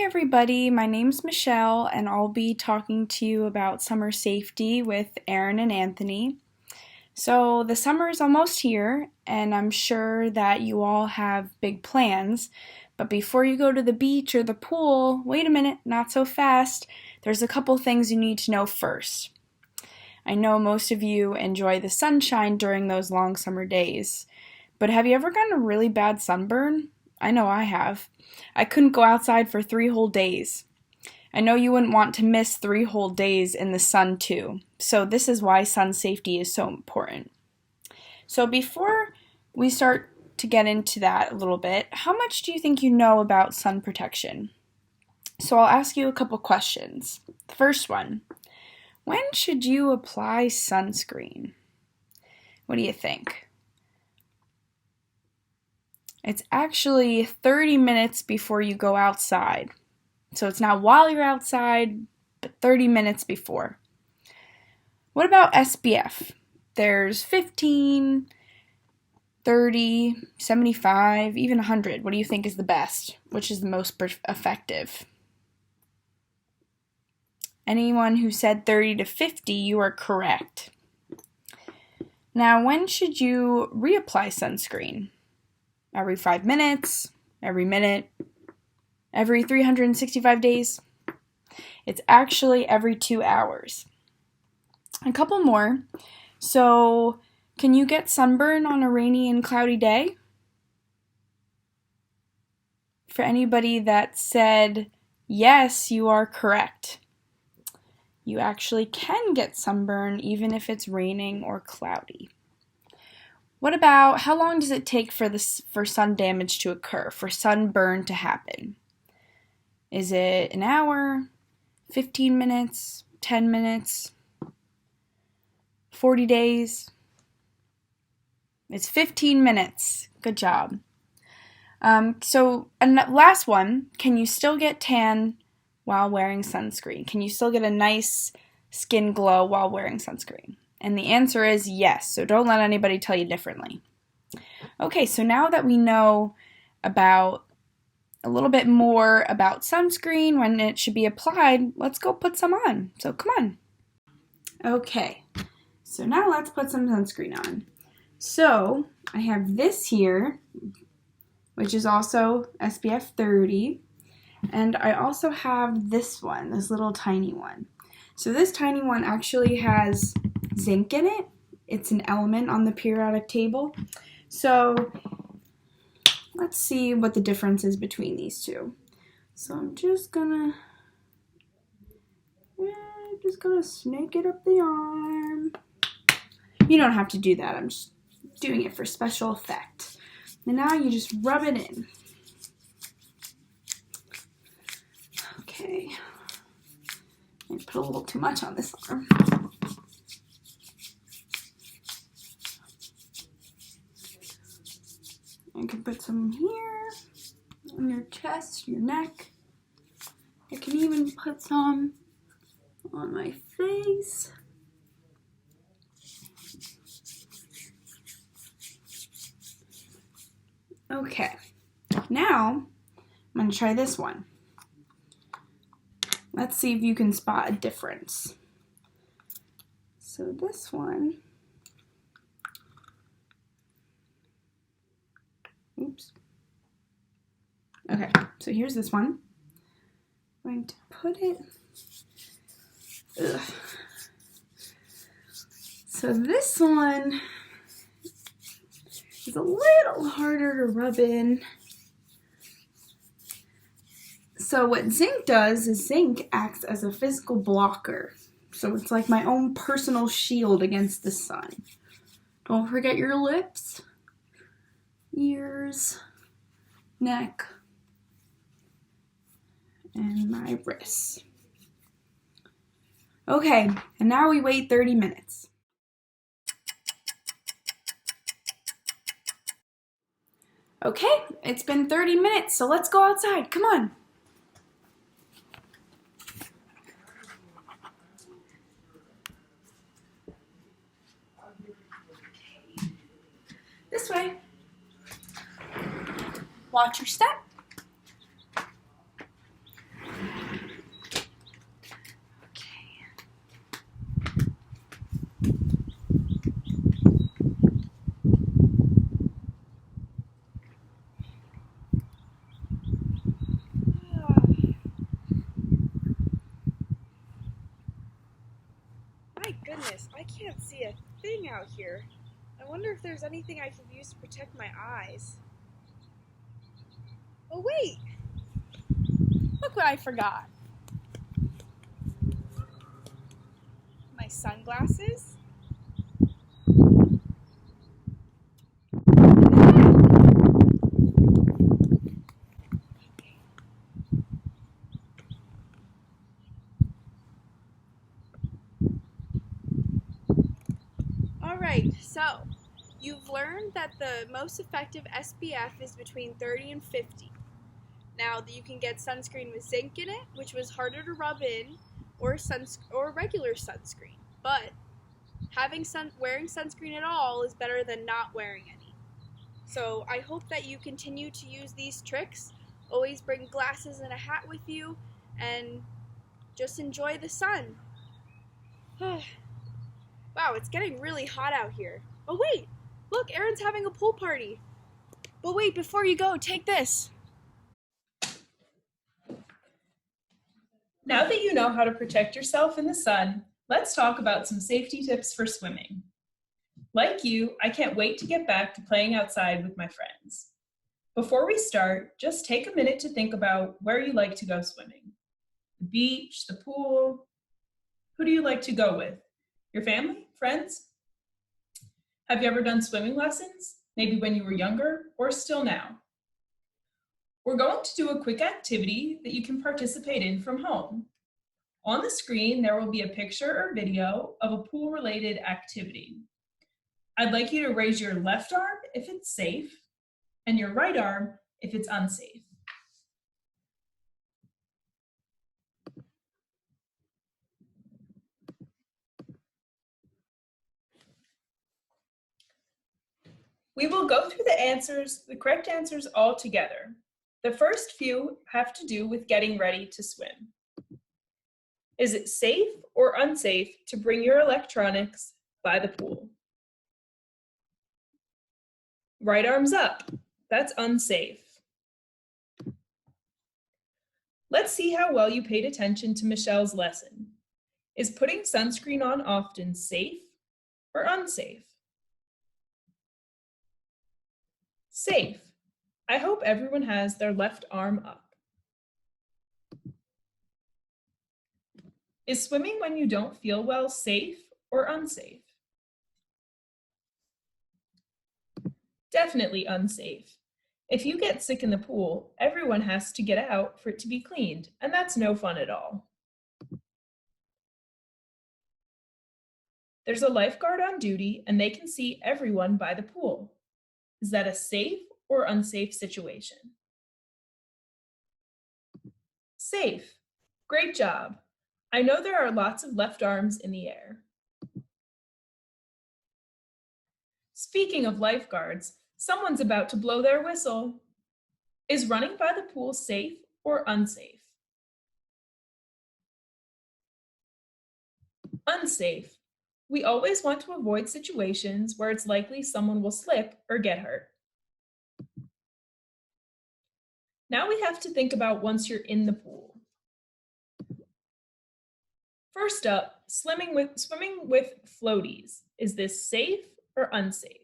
Hey everybody, my name's Michelle and I'll be talking to you about summer safety with Aaron and Anthony. So the summer is almost here and I'm sure that you all have big plans, but before you go to the beach or the pool, wait a minute, not so fast. There's a couple things you need to know first. I know most of you enjoy the sunshine during those long summer days, but have you ever gotten a really bad sunburn? I know I have. I couldn't go outside for 3 whole days. I know you wouldn't want to miss 3 whole days in the sun too. So this is why sun safety is so important. So before we start to get into that a little bit, how much do you think you know about sun protection? So I'll ask you a couple questions. The first one, when should you apply sunscreen? What do you think? It's actually 30 minutes before you go outside. So it's not while you're outside, but 30 minutes before. What about SPF? There's 15, 30, 75, even 100. What do you think is the best? Which is the most effective? Anyone who said 30 to 50, you are correct. Now, when should you reapply sunscreen? Every 5 minutes, every minute, every 365 days? It's actually every 2 hours. A couple more. So, can you get sunburn on a rainy and cloudy day? For anybody that said yes, you are correct. You actually can get sunburn even if it's raining or cloudy. What about, how long does it take for sun damage to occur, for sunburn to happen? Is it an hour, 15 minutes, 10 minutes, 40 days? It's 15 minutes. Good job. And last one, can you still get tan while wearing sunscreen? Can you still get a nice skin glow while wearing sunscreen? And the answer is yes, so don't let anybody tell you differently. Okay, so now that we know about a little bit more about sunscreen, when it should be applied, let's go put some on. So come on. Okay, so now let's put some sunscreen on. So I have this here, which is also SPF 30, and I also have this one, this little tiny one. So this tiny one actually has zinc in it. It's an element on the periodic table. So let's see what the difference is between these two. So I'm just gonna snake it up the arm. You don't have to do that. I'm just doing it for special effect. And now you just rub it in. Okay. I put a little too much on this arm. I can put some here, on your chest, your neck. I can even put some on my face. Okay, now I'm going to try this one. Let's see if you can spot a difference. So this one, oops. Okay, so here's this one. I'm going to put it, So this one is a little harder to rub in. So what zinc does is zinc acts as a physical blocker. So it's like my own personal shield against the sun. Don't forget your lips, ears, neck, and my wrists. Okay, and now we wait 30 minutes. Okay, it's been 30 minutes, so let's go outside. Come on. This way. Watch your step. My goodness, I can't see a thing out here. I wonder if there's anything I could use to protect my eyes. Oh wait, look what I forgot. My sunglasses? Alright, so you've learned that the most effective SPF is between 30 and 50. Now you can get sunscreen with zinc in it, which was harder to rub in, or regular sunscreen. But wearing sunscreen at all is better than not wearing any. So I hope that you continue to use these tricks. Always bring glasses and a hat with you, and just enjoy the sun. Wow, it's getting really hot out here. Oh wait, look, Erin's having a pool party. But wait, before you go, take this. Now that you know how to protect yourself in the sun, let's talk about some safety tips for swimming. Like you, I can't wait to get back to playing outside with my friends. Before we start, just take a minute to think about where you like to go swimming. The beach, the pool. Who do you like to go with? Your family? Friends? Have you ever done swimming lessons? Maybe when you were younger or still now? We're going to do a quick activity that you can participate in from home. On the screen, there will be a picture or video of a pool-related activity. I'd like you to raise your left arm if it's safe, and your right arm if it's unsafe. We will go through the correct answers all together. The first few have to do with getting ready to swim. Is it safe or unsafe to bring your electronics by the pool? Right arm's up. That's unsafe. Let's see how well you paid attention to Michelle's lesson. Is putting sunscreen on often safe or unsafe? Safe. I hope everyone has their left arm up. Is swimming when you don't feel well safe or unsafe? Definitely unsafe. If you get sick in the pool, everyone has to get out for it to be cleaned, and that's no fun at all. There's a lifeguard on duty, and they can see everyone by the pool. Is that a safe or unsafe situation? Safe. Great job. I know there are lots of left arms in the air. Speaking of lifeguards, someone's about to blow their whistle. Is running by the pool safe or unsafe? Unsafe. We always want to avoid situations where it's likely someone will slip or get hurt. Now we have to think about once you're in the pool. First up, swimming with floaties. Is this safe or unsafe?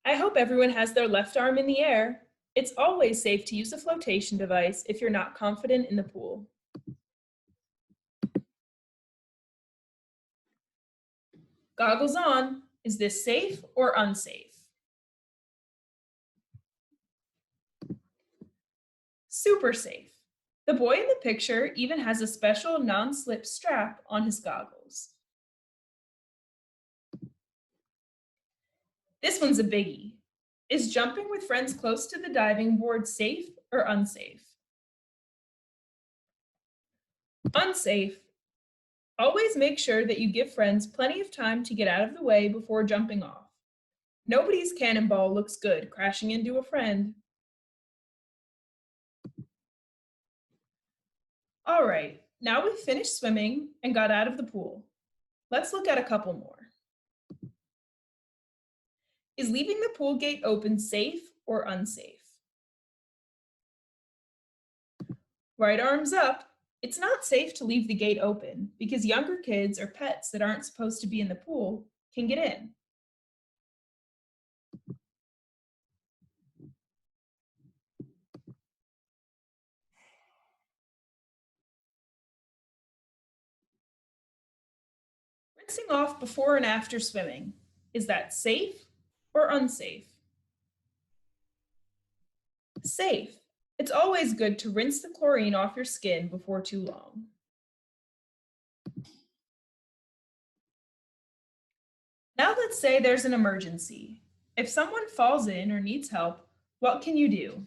I hope everyone has their left arm in the air. It's always safe to use a flotation device if you're not confident in the pool. Goggles on. Is this safe or unsafe? Super safe. The boy in the picture even has a special non-slip strap on his goggles. This one's a biggie. Is jumping with friends close to the diving board safe or unsafe? Unsafe. Always make sure that you give friends plenty of time to get out of the way before jumping off. Nobody's cannonball looks good crashing into a friend. All right, now we've finished swimming and got out of the pool. Let's look at a couple more. Is leaving the pool gate open safe or unsafe? Right arms up. It's not safe to leave the gate open because younger kids or pets that aren't supposed to be in the pool can get in. Rinsing off before and after swimming. Is that safe or unsafe? Safe. It's always good to rinse the chlorine off your skin before too long. Now let's say there's an emergency. If someone falls in or needs help, what can you do?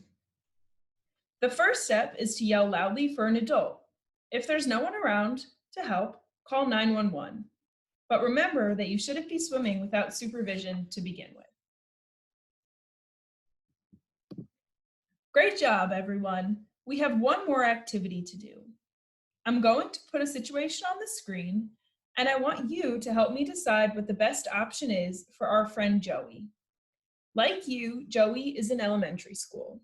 The first step is to yell loudly for an adult. If there's no one around to help, call 911. But remember that you shouldn't be swimming without supervision to begin with. Great job, everyone. We have one more activity to do. I'm going to put a situation on the screen, and I want you to help me decide what the best option is for our friend Joey. Like you, Joey is in elementary school.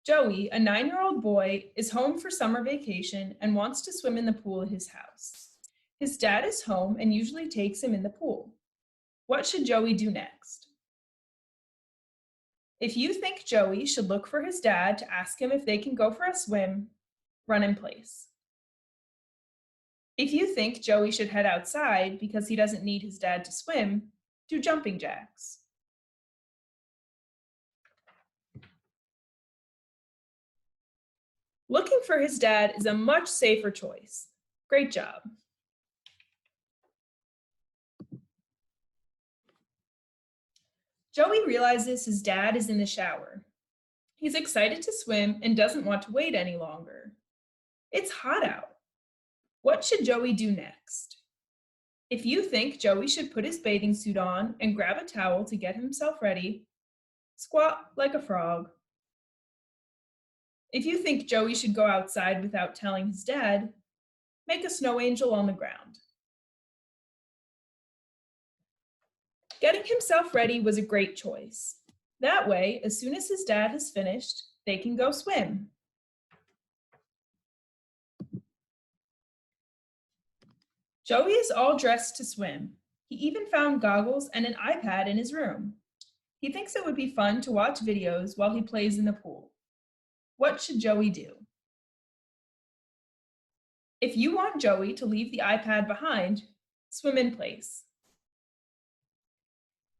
Joey, a 9-year-old boy, is home for summer vacation and wants to swim in the pool at his house. His dad is home and usually takes him in the pool. What should Joey do next? If you think Joey should look for his dad to ask him if they can go for a swim, run in place. If you think Joey should head outside because he doesn't need his dad to swim, do jumping jacks. Looking for his dad is a much safer choice. Great job. Joey realizes his dad is in the shower. He's excited to swim and doesn't want to wait any longer. It's hot out. What should Joey do next? If you think Joey should put his bathing suit on and grab a towel to get himself ready, squat like a frog. If you think Joey should go outside without telling his dad, make a snow angel on the ground. Getting himself ready was a great choice. That way, as soon as his dad has finished, they can go swim. Joey is all dressed to swim. He even found goggles and an iPad in his room. He thinks it would be fun to watch videos while he plays in the pool. What should Joey do? If you want Joey to leave the iPad behind, swim in place.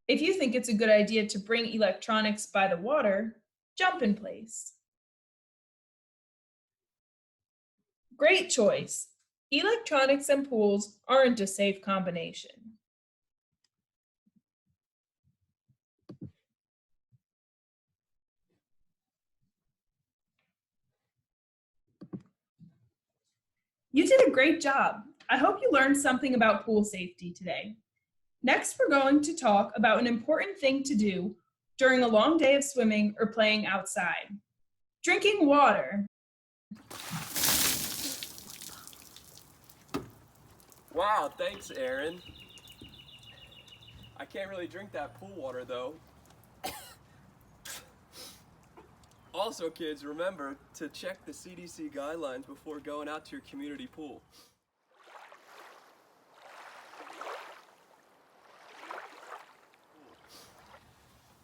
If you think it's a good idea to bring electronics by the water, jump in place. Great choice. Electronics and pools aren't a safe combination. You did a great job. I hope you learned something about pool safety today. Next, we're going to talk about an important thing to do during a long day of swimming or playing outside. Drinking water. Wow, thanks, Aaron. I can't really drink that pool water, though. Also, kids, remember to check the CDC guidelines before going out to your community pool.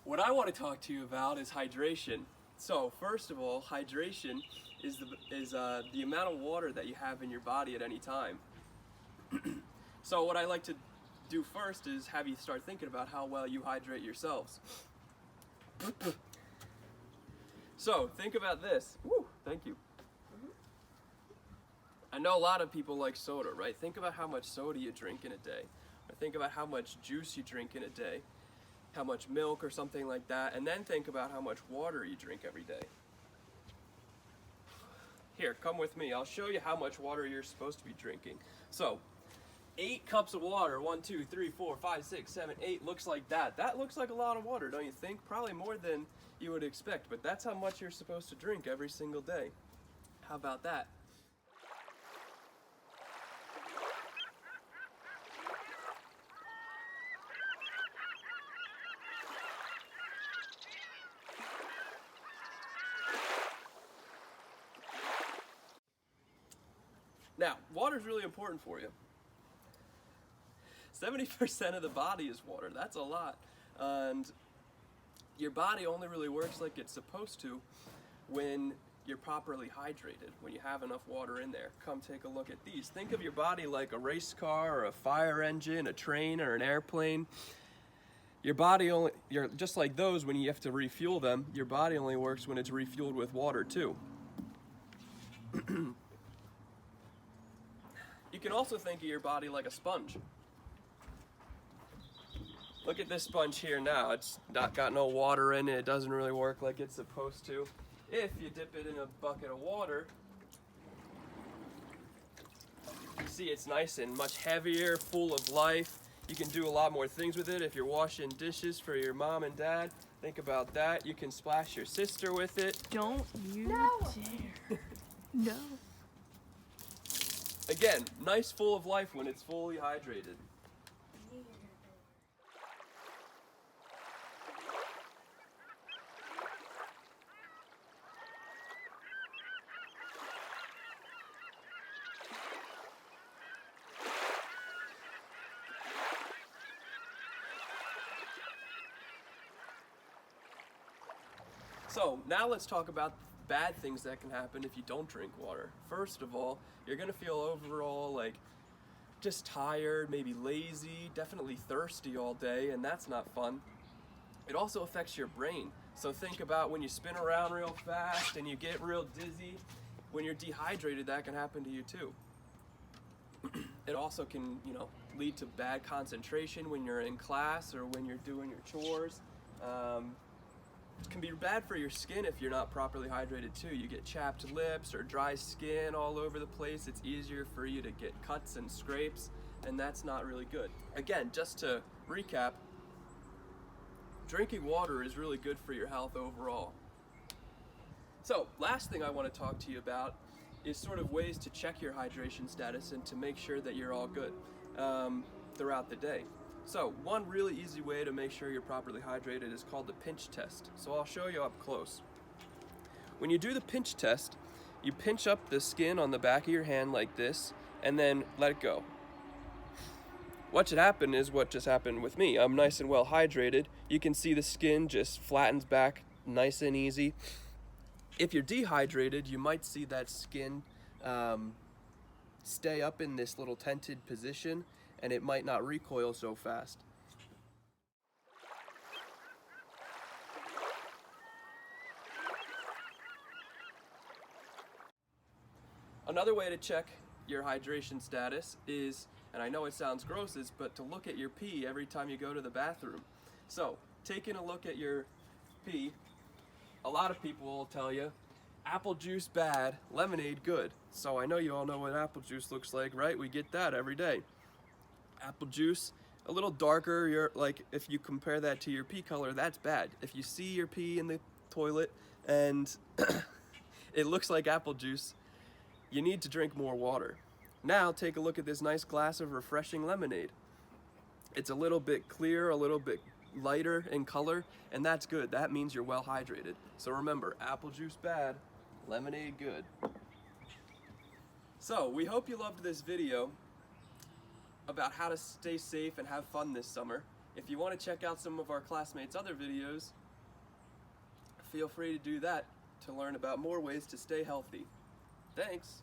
What I want to talk to you about is hydration. So, first of all, hydration is the amount of water that you have in your body at any time. So what I like to do first is have you start thinking about how well you hydrate yourselves. So think about this. Woo, thank you. I know a lot of people like soda, right? Think about how much soda you drink in a day. Or think about how much juice you drink in a day. How much milk or something like that. And then think about how much water you drink every day. Here, come with me. I'll show you how much water you're supposed to be drinking. So, 8 cups of water, 1, 2, 3, 4, 5, 6, 7, 8, looks like that. That looks like a lot of water, don't you think? Probably more than you would expect, but that's how much you're supposed to drink every single day. How about that? Now, water is really important for you. 70% of the body is water. That's a lot. And your body only really works like it's supposed to when you're properly hydrated, when you have enough water in there. Come take a look at these. Think of your body like a race car or a fire engine, a train or an airplane. Your body you're just like those. When you have to refuel them, your body only works when it's refueled with water too. You can also think of your body like a sponge. Look at this sponge here now. It's not got no water in it. It doesn't really work like it's supposed to. If you dip it in a bucket of water, you see it's nice and much heavier, full of life. You can do a lot more things with it. If you're washing dishes for your mom and dad, think about that. You can splash your sister with it. Don't you dare. No. Again, nice, full of life when it's fully hydrated. So now let's talk about bad things that can happen if you don't drink water. First of all, you're gonna feel overall like just tired, maybe lazy, definitely thirsty all day, and that's not fun. It also affects your brain. So think about when you spin around real fast and you get real dizzy. When you're dehydrated, that can happen to you too. It also can, lead to bad concentration when you're in class or when you're doing your chores. It can be bad for your skin if you're not properly hydrated too. You get chapped lips or dry skin all over the place. It's easier for you to get cuts and scrapes, and that's not really good. Again, just to recap, drinking water is really good for your health overall. So, last thing I want to talk to you about is sort of ways to check your hydration status and to make sure that you're all good throughout the day. So, one really easy way to make sure you're properly hydrated is called the pinch test. So I'll show you up close. When you do the pinch test, you pinch up the skin on the back of your hand like this, and then let it go. What should happen is what just happened with me. I'm nice and well hydrated. You can see the skin just flattens back nice and easy. If you're dehydrated, you might see that skin stay up in this little tented position, and it might not recoil so fast. Another way to check your hydration status is, and I know it sounds gross, but to look at your pee every time you go to the bathroom. So, taking a look at your pee, a lot of people will tell you, apple juice bad, lemonade good. So I know you all know what apple juice looks like, right? We get that every day. Apple juice, a little darker, if you compare that to your pee color, that's bad. If you see your pee in the toilet and it looks like apple juice, you need to drink more water. Now take a look at this nice glass of refreshing lemonade. It's a little bit clear, a little bit lighter in color, and that's good. That means you're well hydrated. So remember, apple juice bad, lemonade good. So we hope you loved this video about how to stay safe and have fun this summer. If you want to check out some of our classmates' other videos, feel free to do that to learn about more ways to stay healthy. Thanks.